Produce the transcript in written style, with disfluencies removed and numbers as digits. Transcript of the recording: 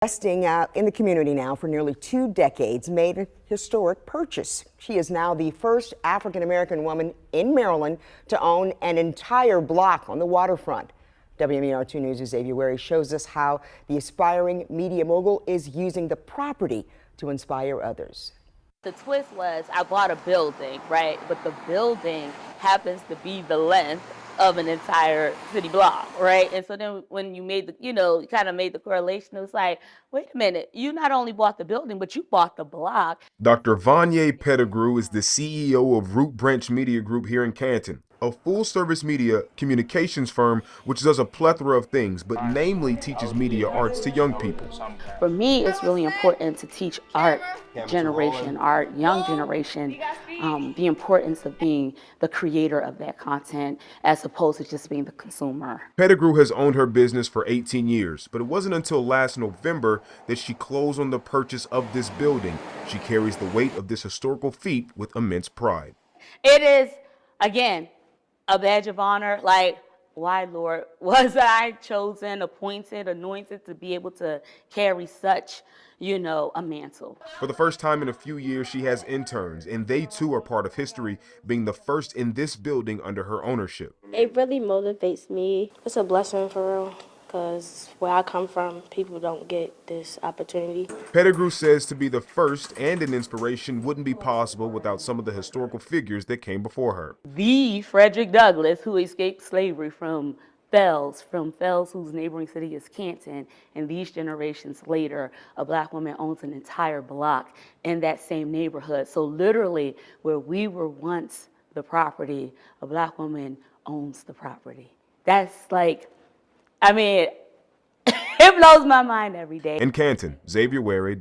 Investing in the community now for nearly 2 decades made a historic purchase. She is now the first African-American woman in Maryland to own an entire block on the waterfront. WMAR 2 News' Xavier Wary shows us how the aspiring media mogul is using the property to inspire others. The twist was I bought a building, right? But the building happens to be the length of an entire city block, right? And so then when you made the, you kind of made the correlation, it was like, wait a minute, you not only bought the building, but you bought the block. Dr. Vanya Pettigrew is the CEO of RootBranch Media Group here in Canton, a full-service media communications firm which does a plethora of things, but namely teaches media arts to young people. For me, it's really important to teach our generation, our young generation, the importance of being the creator of that content as opposed to just being the consumer. Pettigrew has owned her business for 18 years, but it wasn't until last November that she closed on the purchase of this building. She carries the weight of this historical feat with immense pride. It is, again, a badge of honor. Like, why, Lord, was I chosen, appointed, anointed to be able to carry such, a mantle? For the first time in a few years, she has interns, and they too are part of history, being the first in this building under her ownership. It really motivates me. It's a blessing for real, because where I come from, people don't get this opportunity. Pettigrew says to be the first and an inspiration wouldn't be possible without some of the historical figures that came before her. The Frederick Douglass, who escaped slavery from Fells, whose neighboring city is Canton, and these generations later, a black woman owns an entire block in that same neighborhood. So literally, where we were once the property, a black woman owns the property. That's like, it blows my mind every day. In Canton, Xavier Wary,